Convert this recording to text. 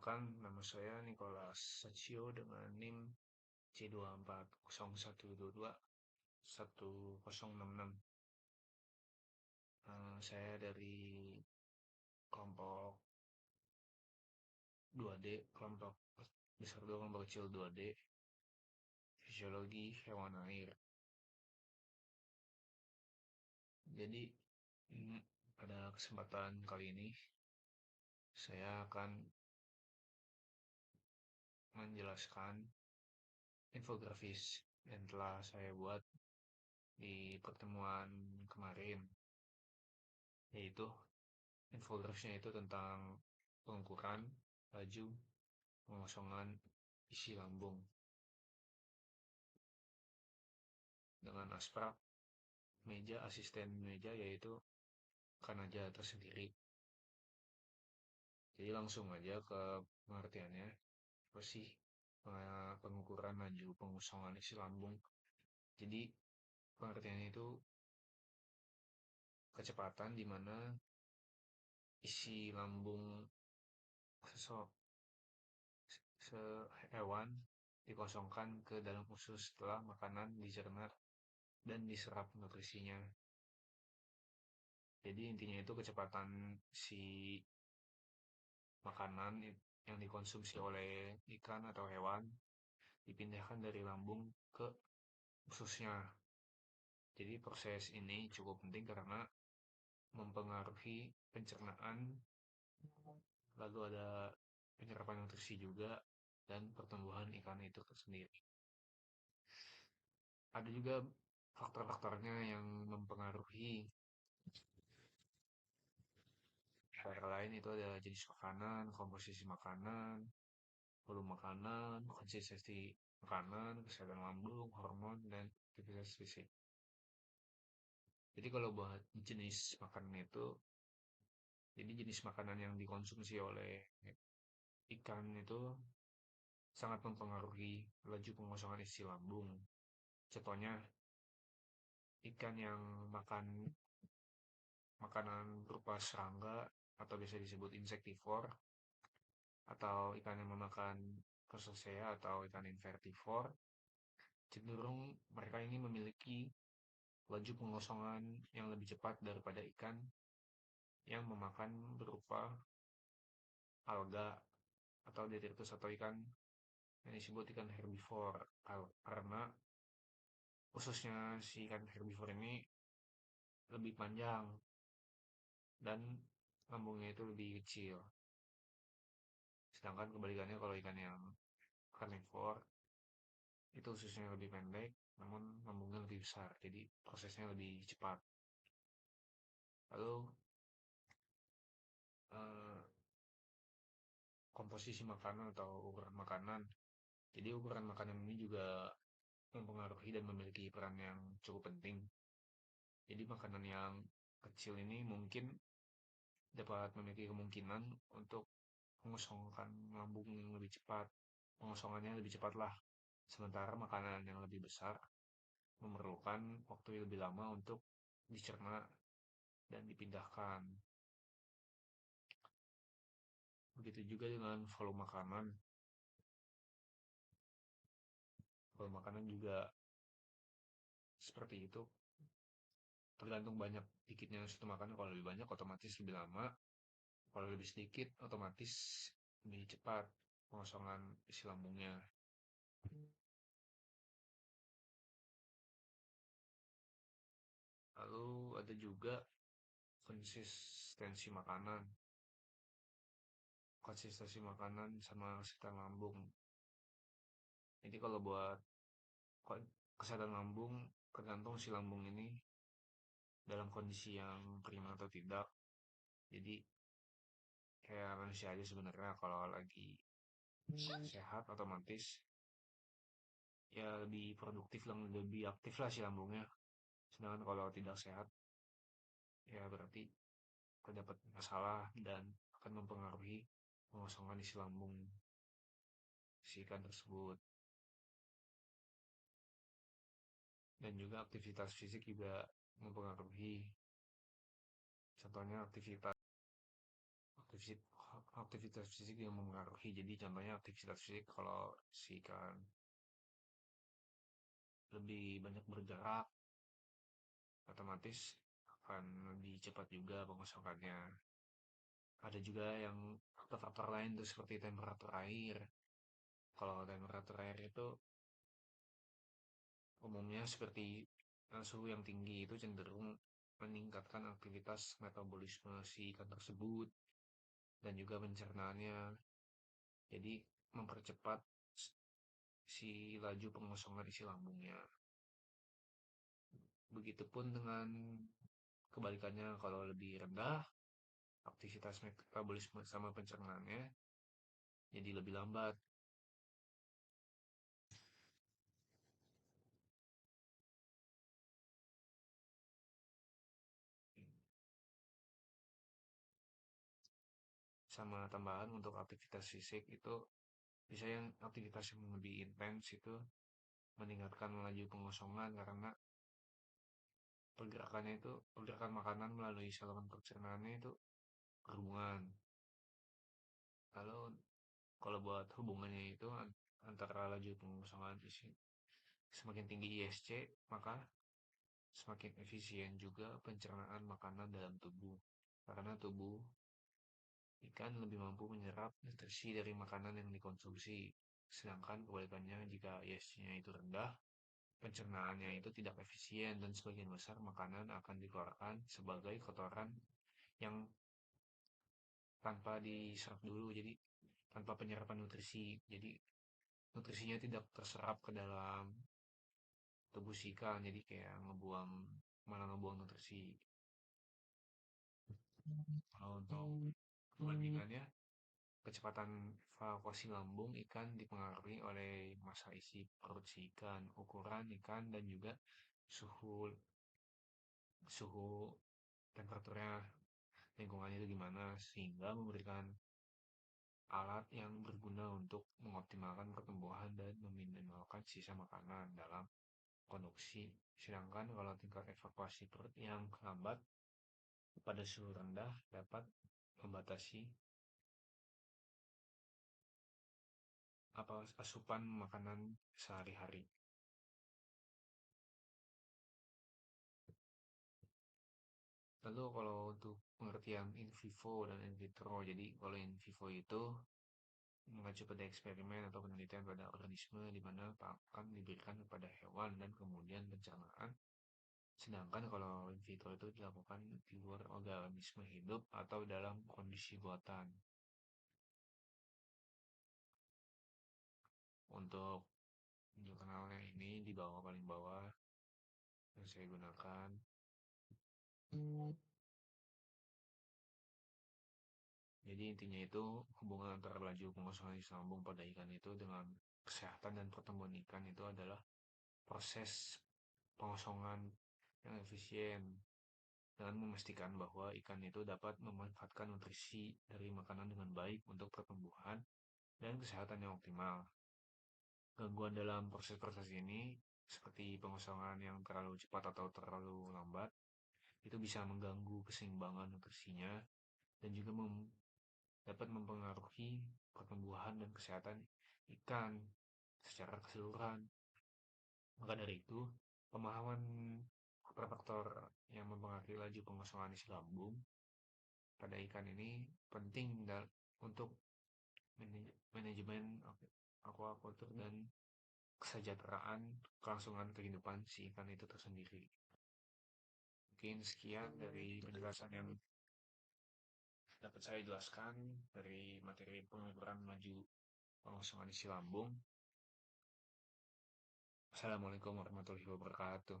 Perkenalkan, nama saya Nicholas Sachio dengan NIM C2401221066. Saya dari kelompok 2D, kelompok besar 2, kelompok kecil 2D, fisiologi hewan air. Jadi, mm, pada kesempatan kali ini, saya akan menjelaskan infografis yang telah saya buat di pertemuan kemarin, yaitu infografisnya itu tentang pengukuran laju pengosongan isi lambung dengan asprak meja asisten meja, yaitu Kanaja tersendiri. Jadi langsung aja ke pengertiannya. Apa sih pengukuran laju pengosongan isi lambung? Jadi pengertiannya itu kecepatan di mana isi lambung hewan dikosongkan ke dalam usus setelah makanan dicerna dan diserap nutrisinya. Jadi intinya itu kecepatan si makanan yang dikonsumsi oleh ikan atau hewan dipindahkan dari lambung ke ususnya. Jadi proses ini cukup penting karena mempengaruhi pencernaan, lalu ada penyerapan nutrisi juga, dan pertumbuhan ikan itu sendiri. Ada juga faktor-faktornya yang mempengaruhi. Antara lain itu ada jenis makanan, komposisi makanan, volume makanan, konsistensi makanan, kesehatan lambung, hormon, dan aktivitas fisik. Jadi kalau buat jenis makanan itu, jadi jenis makanan yang dikonsumsi oleh ikan itu sangat mempengaruhi laju pengosongan isi lambung. Contohnya, ikan yang makan makanan berupa serangga atau biasa disebut insektivor, atau ikan yang memakan crustacea atau ikan invertivor, cenderung mereka ini memiliki laju pengosongan yang lebih cepat daripada ikan yang memakan berupa alga atau detritus atau ikan yang disebut ikan herbivor, karena khususnya si ikan herbivor ini lebih panjang dan lambungnya itu lebih kecil. Sedangkan kebalikannya kalau ikan yang carnivore itu ususnya lebih pendek namun lambungnya lebih besar, jadi prosesnya lebih cepat. Lalu eh, komposisi makanan atau ukuran makanan. Jadi ukuran makanan ini juga mempengaruhi dan memiliki peran yang cukup penting. Jadi makanan yang kecil ini mungkin dapat memiliki kemungkinan untuk mengosongkan lambung yang lebih cepat. Pengosongannya lebih cepat lah. Sementara makanan yang lebih besar memerlukan waktu yang lebih lama untuk dicerna dan dipindahkan. Begitu juga dengan volume makanan. Volume makanan juga seperti itu. Tergantung banyak dikitnya suatu makanan. Kalau lebih banyak otomatis lebih lama. Kalau lebih sedikit otomatis lebih cepat pengosongan isi lambungnya. Lalu ada juga konsistensi makanan. Konsistensi makanan sama kesehatan lambung. Jadi kalau buat kesehatan lambung, tergantung si lambung ini dalam kondisi yang prima atau tidak. Jadi kayak manusia aja sebenarnya, kalau lagi sehat otomatis ya lebih produktif, lebih aktif lah si lambungnya. Sedangkan kalau tidak sehat ya berarti terdapat masalah dan akan mempengaruhi pengosongan isi lambung si ikan tersebut. Dan juga aktivitas fisik juga mempengaruhi. Contohnya aktivitas aktivitas fisik yang mempengaruhi. Jadi contohnya aktivitas fisik kalau si ikan lebih banyak bergerak, otomatis akan lebih cepat juga pengosokannya. Ada juga yang faktor-faktor lain tuh seperti temperatur air. Kalau temperatur air itu umumnya seperti suhu yang tinggi itu cenderung meningkatkan aktivitas metabolisme si ikan tersebut dan juga pencernaannya. Jadi mempercepat si laju pengosongan isi lambungnya. Begitupun dengan kebalikannya kalau lebih rendah, aktivitas metabolisme sama pencernaannya jadi lebih lambat. Sama tambahan untuk aktivitas fisik itu bisa yang aktivitas yang lebih intens itu meningkatkan laju pengosongan karena pergerakan makanan melalui saluran pencernaannya itu berhubungan. Lalu kalau buat hubungannya itu antara laju pengosongan isi semakin tinggi ISC, maka semakin efisien juga pencernaan makanan dalam tubuh. Karena tubuh ikan lebih mampu menyerap nutrisi dari makanan yang dikonsumsi. Sedangkan kebalikannya jika ISC-nya itu rendah, pencernaannya itu tidak efisien dan sebagian besar makanan akan dikeluarkan sebagai kotoran yang tanpa diserap dulu, jadi tanpa penyerapan nutrisi. Jadi nutrisinya tidak terserap ke dalam tubuh si ikan, jadi kayak malah ngebuang nutrisi. Kalau untuk perbandingannya, kecepatan evakuasi lambung ikan dipengaruhi oleh massa isi perut si ikan, ukuran ikan, dan juga suhu suhu temperaturnya, lingkungannya itu gimana, sehingga memberikan alat yang berguna untuk mengoptimalkan pertumbuhan dan meminimalkan sisa makanan dalam konduksi. Sedangkan kalau tingkat evakuasi perut yang lambat pada suhu rendah dapat membatasi asupan makanan sehari-hari. Lalu kalau untuk pengertian in vivo dan in vitro, jadi kalau in vivo itu mengacu pada eksperimen atau penelitian pada organisme di mana pakan diberikan kepada hewan dan kemudian pencernaan. Sedangkan kalau in vitro itu dilakukan di luar organisme hidup atau dalam kondisi buatan. Untuk kanalnya ini di bawah paling bawah yang saya gunakan. Jadi intinya itu hubungan antara laju pengosongan isi lambung pada ikan itu dengan kesehatan dan pertumbuhan ikan itu adalah proses pengosongan yang efisien dengan memastikan bahwa ikan itu dapat memanfaatkan nutrisi dari makanan dengan baik untuk pertumbuhan dan kesehatan yang optimal. Gangguan dalam proses-proses ini, seperti pengosongan yang terlalu cepat atau terlalu lambat, itu bisa mengganggu keseimbangan nutrisinya dan juga dapat mempengaruhi pertumbuhan dan kesehatan ikan secara keseluruhan. Maka dari itu, pemahaman faktor-faktor yang mempengaruhi laju pengosongan isi lambung pada ikan ini penting untuk manajemen aquaculture dan kesejahteraan kelangsungan kehidupan si ikan itu tersendiri. Mungkin sekian dari penjelasan yang dapat saya jelaskan dari materi pengukuran laju pengosongan isi lambung. Assalamualaikum warahmatullahi wabarakatuh.